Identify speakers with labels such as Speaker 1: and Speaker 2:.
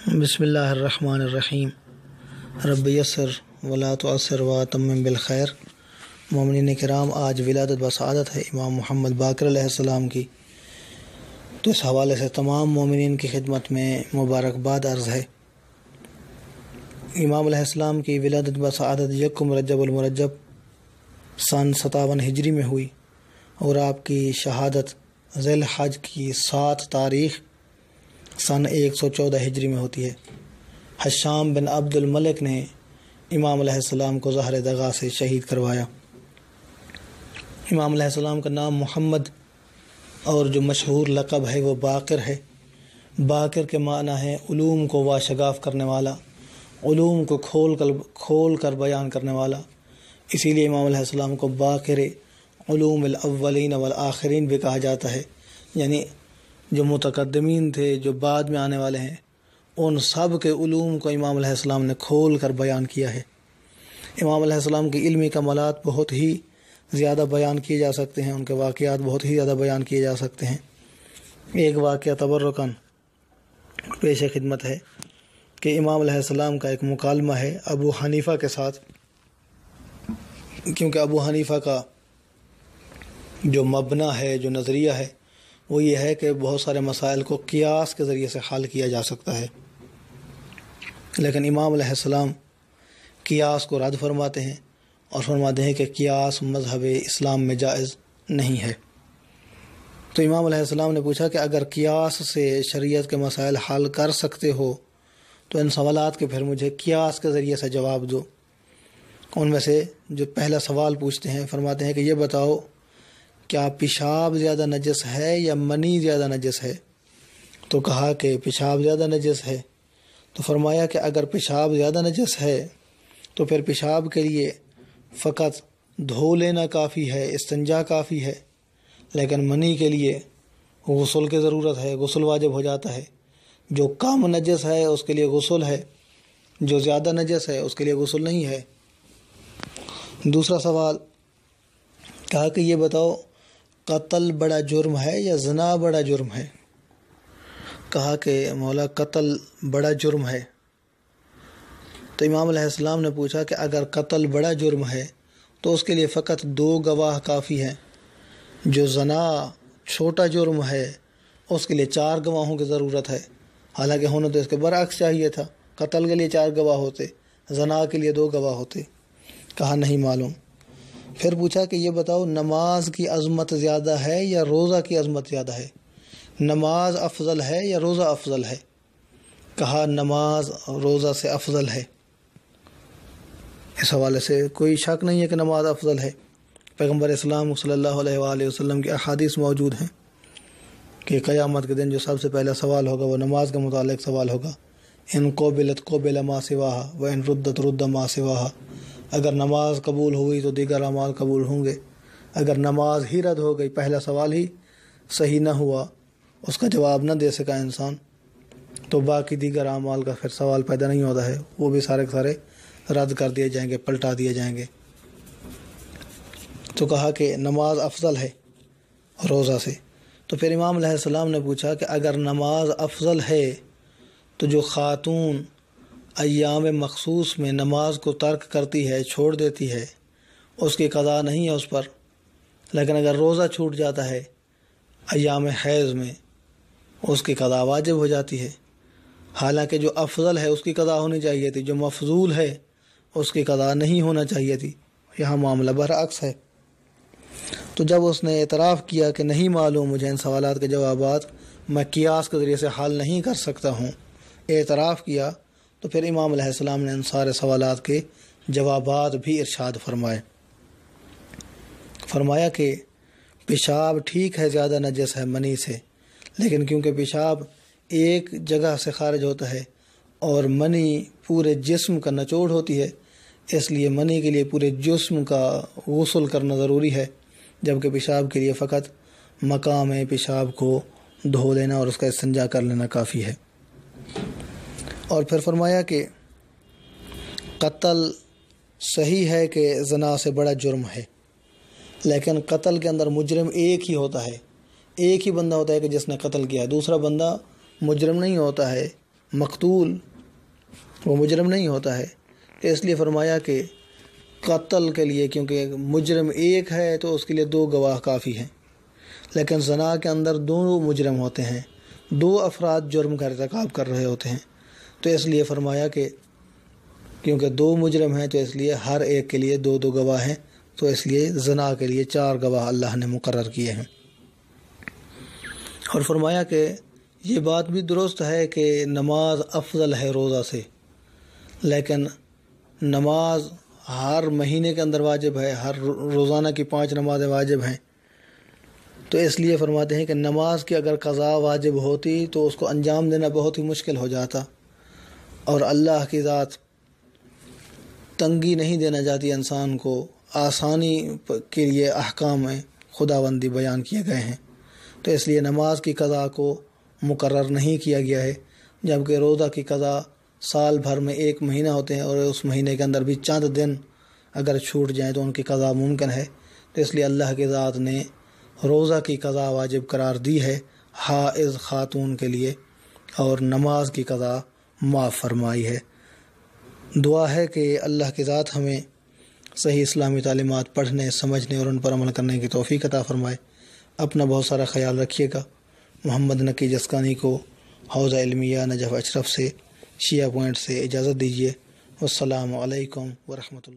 Speaker 1: بسم اللہ الرحمن الرحیم رب یسر ولا تعسر واتمم بالخیر۔ مومنین کرام، آج ولادت بسعادت ہے امام محمد باقر علیہ السلام کی، تو اس حوالے سے تمام مومنین کی خدمت میں مبارکباد عرض ہے۔ امام علیہ السلام کی ولادت بسعادت یکم رجب المرجب سن 57 ہجری میں ہوئی، اور آپ کی شہادت ذی الحج کی 7 تاریخ سن 114 ہجری میں ہوتی ہے۔ حشام بن عبد الملک نے امام علیہ السلام کو زہر دغا سے شہید کروایا۔ امام علیہ السلام کا نام محمد اور جو مشہور لقب ہے وہ باقر ہے۔ باقر کے معنی ہے علوم کو واشگاف کرنے والا، علوم کو کھول کر بیان کرنے والا، اسی لیے امام علیہ السلام کو باقر علوم الاولین والآخرین بھی کہا جاتا ہے، یعنی جو متقدمین تھے، جو بعد میں آنے والے ہیں، ان سب کے علوم کو امام علیہ السلام نے کھول کر بیان کیا ہے۔ امام علیہ السلام کی علمی کمالات بہت ہی زیادہ بیان کیے جا سکتے ہیں، ان کے واقعات بہت ہی زیادہ بیان کیے جا سکتے ہیں۔ ایک واقعہ تبرکاً پیش خدمت ہے کہ امام علیہ السلام کا ایک مکالمہ ہے ابو حنیفہ کے ساتھ، کیونکہ ابو حنیفہ کا جو مبنی ہے، جو نظریہ ہے، وہ یہ ہے کہ بہت سارے مسائل کو قیاس کے ذریعے سے حل کیا جا سکتا ہے، لیکن امام علیہ السلام قیاس کو رد فرماتے ہیں اور فرماتے ہیں کہ قیاس مذہب اسلام میں جائز نہیں ہے۔ تو امام علیہ السلام نے پوچھا کہ اگر قیاس سے شریعت کے مسائل حل کر سکتے ہو تو ان سوالات کے پھر مجھے قیاس کے ذریعے سے جواب دو۔ ان میں سے جو پہلا سوال پوچھتے ہیں، فرماتے ہیں کہ یہ بتاؤ، کیا پیشاب زیادہ نجس ہے یا منی زیادہ نجس ہے؟ تو کہا کہ پیشاب زیادہ نجس ہے۔ تو فرمایا کہ اگر پیشاب زیادہ نجس ہے تو پھر پیشاب کے لیے فقط دھو لینا کافی ہے، استنجا کافی ہے، لیکن منی کے لیے غسل کی ضرورت ہے، غسل واجب ہو جاتا ہے۔ جو کم نجس ہے اس کے لیے غسل ہے، جو زیادہ نجس ہے اس کے لیے غسل نہیں ہے۔ دوسرا سوال کہا کہ یہ بتاؤ، قتل بڑا جرم ہے یا زنا بڑا جرم ہے؟ کہا کہ مولا قتل بڑا جرم ہے۔ تو امام علیہ السلام نے پوچھا کہ اگر قتل بڑا جرم ہے تو اس کے لیے فقط 2 گواہ کافی ہیں، جو زنا چھوٹا جرم ہے اس کے لیے 4 گواہوں کی ضرورت ہے، حالانکہ ہونا تو اس کے برعکس چاہیے تھا، قتل کے لیے 4 گواہ ہوتے، زنا کے لیے 2 گواہ ہوتے۔ کہا نہیں معلوم۔ پھر پوچھا کہ یہ بتاؤ، نماز کی عظمت زیادہ ہے یا روزہ کی عظمت زیادہ ہے؟ نماز افضل ہے یا روزہ افضل ہے؟ کہا نماز روزہ سے افضل ہے۔ اس حوالے سے کوئی شک نہیں ہے کہ نماز افضل ہے۔ پیغمبر اسلام صلی اللہ علیہ وآلہ وسلم کی احادیث موجود ہیں کہ قیامت کے دن جو سب سے پہلا سوال ہوگا وہ نماز کے متعلق سوال ہوگا۔ ان قبلت قبل ما سواہا و ان ردت رد ما سواہا۔ اگر نماز قبول ہوئی تو دیگر اعمال قبول ہوں گے، اگر نماز ہی رد ہو گئی، پہلا سوال ہی صحیح نہ ہوا، اس کا جواب نہ دے سکا انسان، تو باقی دیگر اعمال کا پھر سوال پیدا نہیں ہوتا ہے، وہ بھی سارے کے سارے رد کر دیے جائیں گے، پلٹا دیے جائیں گے۔ تو کہا کہ نماز افضل ہے روزہ سے۔ تو پھر امام علیہ السلام نے پوچھا کہ اگر نماز افضل ہے تو جو خاتون ایام مخصوص میں نماز کو ترک کرتی ہے، چھوڑ دیتی ہے، اس کی قضا نہیں ہے اس پر، لیکن اگر روزہ چھوٹ جاتا ہے ایام حیض میں، اس کی قضا واجب ہو جاتی ہے، حالانکہ جو افضل ہے اس کی قضا ہونی چاہیے تھی، جو مفضول ہے اس کی قضا نہیں ہونا چاہیے تھی۔ یہاں معاملہ برعکس ہے۔ تو جب اس نے اعتراف کیا کہ نہیں معلوم مجھے ان سوالات کے جوابات، میں قیاس کے ذریعے سے حل نہیں کر سکتا ہوں، اعتراف کیا، تو پھر امام علیہ السلام نے ان سارے سوالات کے جوابات بھی ارشاد فرمایا کہ پیشاب ٹھیک ہے زیادہ نجس ہے منی سے، لیکن کیونکہ پیشاب ایک جگہ سے خارج ہوتا ہے اور منی پورے جسم کا نچوڑ ہوتی ہے، اس لیے منی کے لیے پورے جسم کا غسل کرنا ضروری ہے، جبکہ پیشاب کے لیے فقط مقام پیشاب کو دھو لینا اور اس کا استنجا کر لینا کافی ہے۔ اور پھر فرمایا کہ قتل صحیح ہے کہ زنا سے بڑا جرم ہے، لیکن قتل کے اندر مجرم ایک ہی ہوتا ہے، ایک ہی بندہ ہوتا ہے کہ جس نے قتل کیا ہے، دوسرا بندہ مجرم نہیں ہوتا ہے، مقتول وہ مجرم نہیں ہوتا ہے، اس لیے فرمایا کہ قتل کے لیے کیونکہ مجرم ایک ہے تو اس کے لیے 2 گواہ کافی ہیں، لیکن زنا کے اندر 2 مجرم ہوتے ہیں، 2 افراد جرم کا ارتکاب کر رہے ہوتے ہیں، تو اس لیے فرمایا کہ کیونکہ 2 مجرم ہیں تو اس لیے ہر ایک کے لیے 2 گواہ ہیں، تو اس لیے زنا کے لیے 4 گواہ اللہ نے مقرر کیے ہیں۔ اور فرمایا کہ یہ بات بھی درست ہے کہ نماز افضل ہے روزہ سے، لیکن نماز ہر مہینے کے اندر واجب ہے، ہر روزانہ کی 5 نمازیں واجب ہیں، تو اس لیے فرماتے ہیں کہ نماز کی اگر قضا واجب ہوتی تو اس کو انجام دینا بہت ہی مشکل ہو جاتا، اور اللہ کی ذات تنگی نہیں دینا چاہتی انسان کو، آسانی کے لیے احکام میں خداوندی بیان کیے گئے ہیں، تو اس لیے نماز کی قضا کو مقرر نہیں کیا گیا ہے، جبکہ روزہ کی قضا سال بھر میں 1 مہینہ ہوتے ہیں، اور اس مہینے کے اندر بھی چند دن اگر چھوٹ جائیں تو ان کی قضا ممکن ہے، تو اس لیے اللہ کی ذات نے روزہ کی قضا واجب قرار دی ہے حائض خاتون کے لیے، اور نماز کی قضا معاف فرمائی ہے۔ دعا ہے کہ اللہ کی ذات ہمیں صحیح اسلامی تعلیمات پڑھنے، سمجھنے اور ان پر عمل کرنے کی توفیق عطا فرمائے۔ اپنا بہت سارا خیال رکھیے گا۔ محمد نقی جسکانی کو حوزہ علمیہ نجف اشرف سے شیعہ پوائنٹ سے اجازت دیجیے۔ والسلام علیکم ورحمۃ اللہ۔